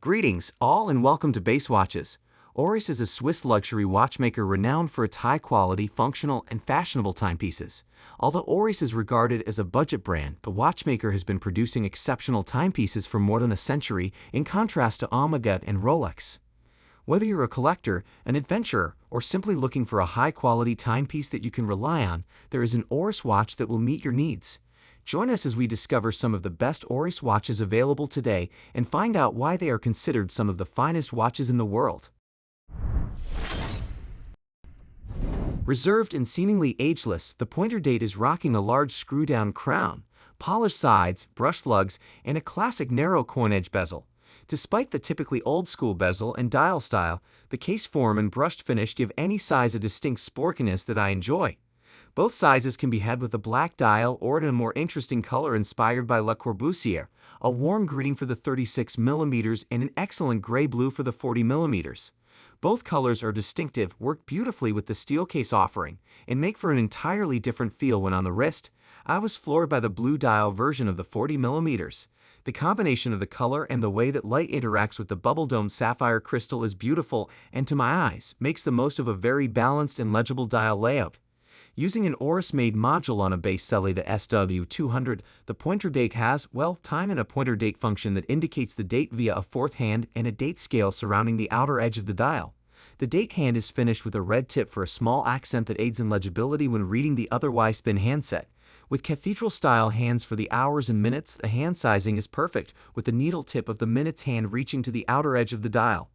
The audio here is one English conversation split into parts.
Greetings, all, and welcome to Base Watches. Oris is a Swiss luxury watchmaker renowned for its high-quality, functional, and fashionable timepieces. Although Oris is regarded as a budget brand, the watchmaker has been producing exceptional timepieces for more than a century, in contrast to Omega and Rolex. Whether you're a collector, an adventurer, or simply looking for a high-quality timepiece that you can rely on, there is an Oris watch that will meet your needs. Join us as we discover some of the best Oris watches available today and find out why they are considered some of the finest watches in the world. Reserved and seemingly ageless, the pointer date is rocking a large screw-down crown, polished sides, brushed lugs, and a classic narrow coin-edge bezel. Despite the typically old-school bezel and dial style, the case form and brushed finish give any size a distinct sporkiness that I enjoy. Both sizes can be had with a black dial or in a more interesting color inspired by Le Corbusier, a warm green for the 36mm and an excellent gray blue for the 40mm. Both colors are distinctive, work beautifully with the steel case offering, and make for an entirely different feel when on the wrist. I was floored by the blue dial version of the 40mm. The combination of the color and the way that light interacts with the bubble-domed sapphire crystal is beautiful and, to my eyes, makes the most of a very balanced and legible dial layout. Using an Oris-made module on a base Celly to SW200, the pointer date has, well, time and a pointer date function that indicates the date via a fourth hand and a date scale surrounding the outer edge of the dial. The date hand is finished with a red tip for a small accent that aids in legibility when reading the otherwise thin handset. With cathedral-style hands for the hours and minutes, the hand sizing is perfect, with the needle tip of the minutes hand reaching to the outer edge of the dial.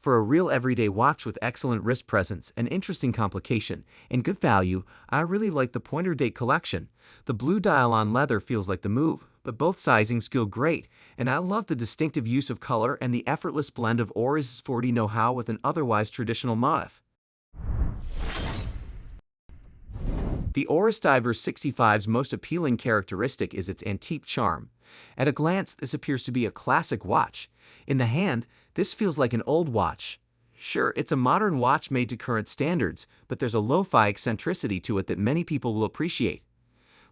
For a real everyday watch with excellent wrist presence, an interesting complication, and good value, I really like the pointer date collection. The blue dial on leather feels like the move, but both sizings feel great, and I love the distinctive use of color and the effortless blend of Oris' sporty know-how with an otherwise traditional motif. The Oris Diver 65's most appealing characteristic is its antique charm. At a glance, this appears to be a classic watch. In the hand, this feels like an old watch. Sure, it's a modern watch made to current standards, but there's a lo-fi eccentricity to it that many people will appreciate.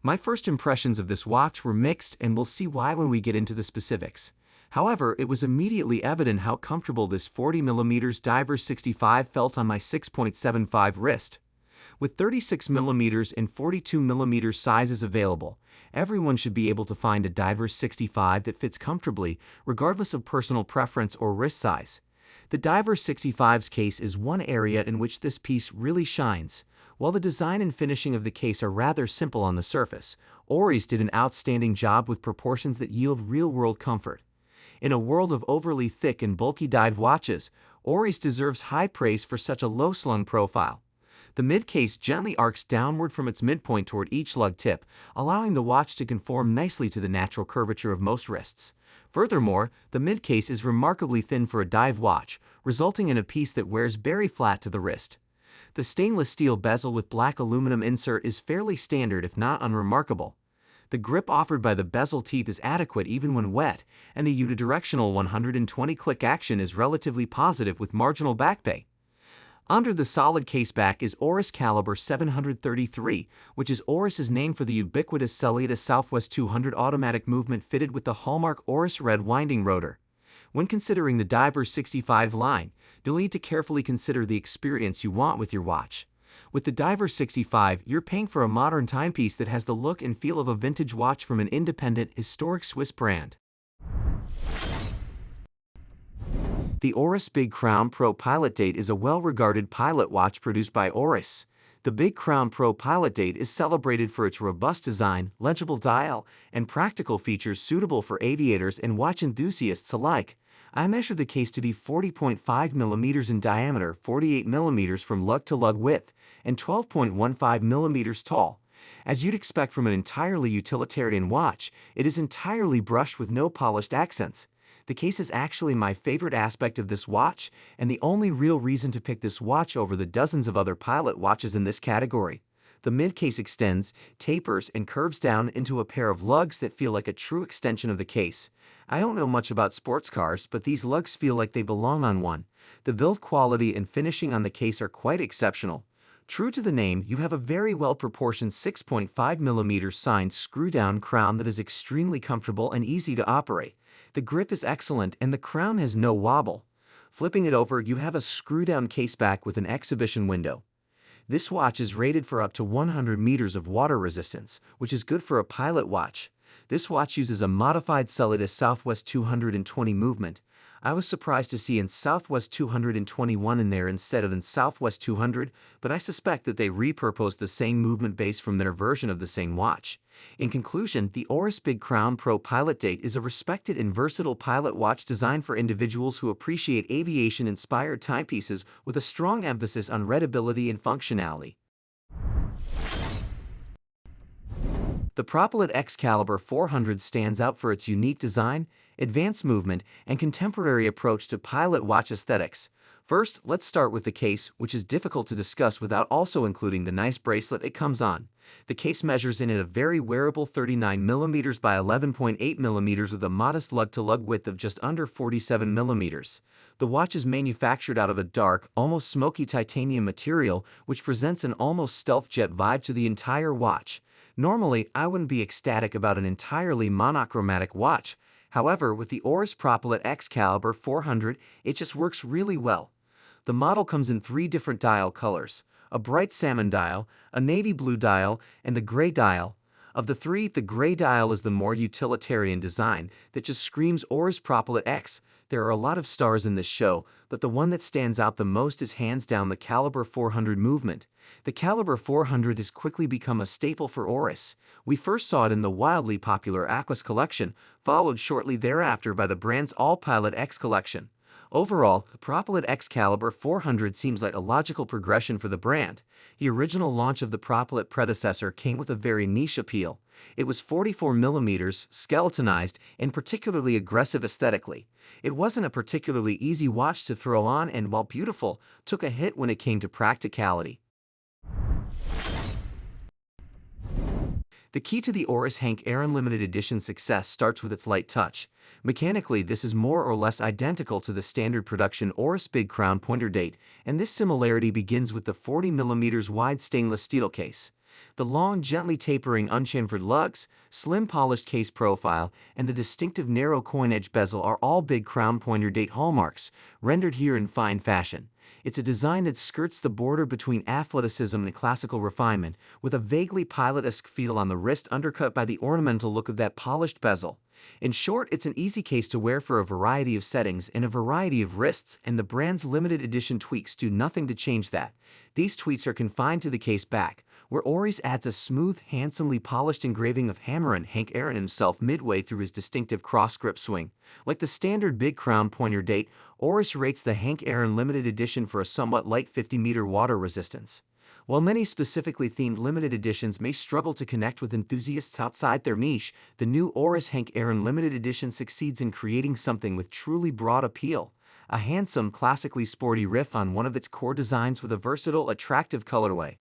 My first impressions of this watch were mixed, and we'll see why when we get into the specifics. However, it was immediately evident how comfortable this 40mm Diver 65 felt on my 6.75 wrist. With 36mm and 42mm sizes available, everyone should be able to find a Diver 65 that fits comfortably, regardless of personal preference or wrist size. The Diver 65's case is one area in which this piece really shines. While the design and finishing of the case are rather simple on the surface, Oris did an outstanding job with proportions that yield real-world comfort. In a world of overly thick and bulky dive watches, Oris deserves high praise for such a low-slung profile. The mid-case gently arcs downward from its midpoint toward each lug tip, allowing the watch to conform nicely to the natural curvature of most wrists. Furthermore, the mid-case is remarkably thin for a dive watch, resulting in a piece that wears very flat to the wrist. The stainless steel bezel with black aluminum insert is fairly standard if not unremarkable. The grip offered by the bezel teeth is adequate even when wet, and the unidirectional 120-click action is relatively positive with marginal back pay. Under the solid case back is Oris Calibre 733, which is Oris's name for the ubiquitous Celly Southwest 200 automatic movement fitted with the hallmark Oris red winding rotor. When considering the Diver 65 line, you'll need to carefully consider the experience you want with your watch. With the Diver 65, you're paying for a modern timepiece that has the look and feel of a vintage watch from an independent, historic Swiss brand. The Oris Big Crown ProPilot date is a well-regarded pilot watch produced by Oris. The Big Crown ProPilot date is celebrated for its robust design, legible dial, and practical features suitable for aviators and watch enthusiasts alike. I measured the case to be 40.5mm in diameter, 48mm from lug to lug width, and 12.15mm tall. As you'd expect from an entirely utilitarian watch, it is entirely brushed with no polished accents. The case is actually my favorite aspect of this watch, and the only real reason to pick this watch over the dozens of other pilot watches in this category. The mid-case extends, tapers, and curves down into a pair of lugs that feel like a true extension of the case. I don't know much about sports cars, but these lugs feel like they belong on one. The build quality and finishing on the case are quite exceptional. True to the name, you have a very well-proportioned 6.5mm signed screw-down crown that is extremely comfortable and easy to operate. The grip is excellent and the crown has no wobble. Flipping it over, you have a screw-down caseback with an exhibition window. This watch is rated for up to 100 meters of water resistance, which is good for a pilot watch. This watch uses a modified Calibre Southwest 220 movement. I was surprised to see in Southwest 221 in there instead of in Southwest 200, but I suspect that they repurposed the same movement base from their version of the same watch. In conclusion, the Oris Big Crown ProPilot Date is a respected and versatile pilot watch designed for individuals who appreciate aviation-inspired timepieces with a strong emphasis on readability and functionality. The ProPilot Xcaliber 400 stands out for its unique design, advanced movement, and contemporary approach to pilot watch aesthetics. First, let's start with the case, which is difficult to discuss without also including the nice bracelet it comes on. The case measures in at a very wearable 39mm by 11.8mm with a modest lug-to-lug width of just under 47mm. The watch is manufactured out of a dark, almost smoky titanium material, which presents an almost stealth jet vibe to the entire watch. Normally, I wouldn't be ecstatic about an entirely monochromatic watch. However, with the Oris ProPilot Xcaliber 400, it just works really well. The model comes in 3 different dial colors: a bright salmon dial, a navy blue dial, and the gray dial. Of the 3, the gray dial is the more utilitarian design that just screams Oris ProPilot X. There are a lot of stars in this show, but the one that stands out the most is hands down the Calibre 400 movement. The Calibre 400 has quickly become a staple for Oris. We first saw it in the wildly popular Aquas collection, followed shortly thereafter by the brand's all-pilot X collection. Overall, the ProPilot Xcaliber 400 seems like a logical progression for the brand. The original launch of the ProPilot predecessor came with a very niche appeal. It was 44mm, skeletonized, and particularly aggressive aesthetically. It wasn't a particularly easy watch to throw on and, while beautiful, took a hit when it came to practicality. The key to the Oris Hank Aaron limited edition success starts with its light touch. Mechanically, this is more or less identical to the standard production Oris Big Crown Pointer Date, and this similarity begins with the 40mm wide stainless steel case. The long, gently tapering unchamfered lugs, slim polished case profile, and the distinctive narrow coin-edge bezel are all Big Crown Pointer Date hallmarks, rendered here in fine fashion. It's a design that skirts the border between athleticism and classical refinement, with a vaguely pilot-esque feel on the wrist undercut by the ornamental look of that polished bezel. In short, it's an easy case to wear for a variety of settings and a variety of wrists, and the brand's limited edition tweaks do nothing to change that. These tweaks are confined to the case back, where Oris adds a smooth, handsomely polished engraving of Hammerin' Hank Aaron himself midway through his distinctive cross-grip swing. Like the standard Big Crown Pointer Date, Oris rates the Hank Aaron limited edition for a somewhat light 50-meter water resistance. While many specifically themed limited editions may struggle to connect with enthusiasts outside their niche, the new Oris Hank Aaron limited edition succeeds in creating something with truly broad appeal. A handsome, classically sporty riff on one of its core designs with a versatile, attractive colorway.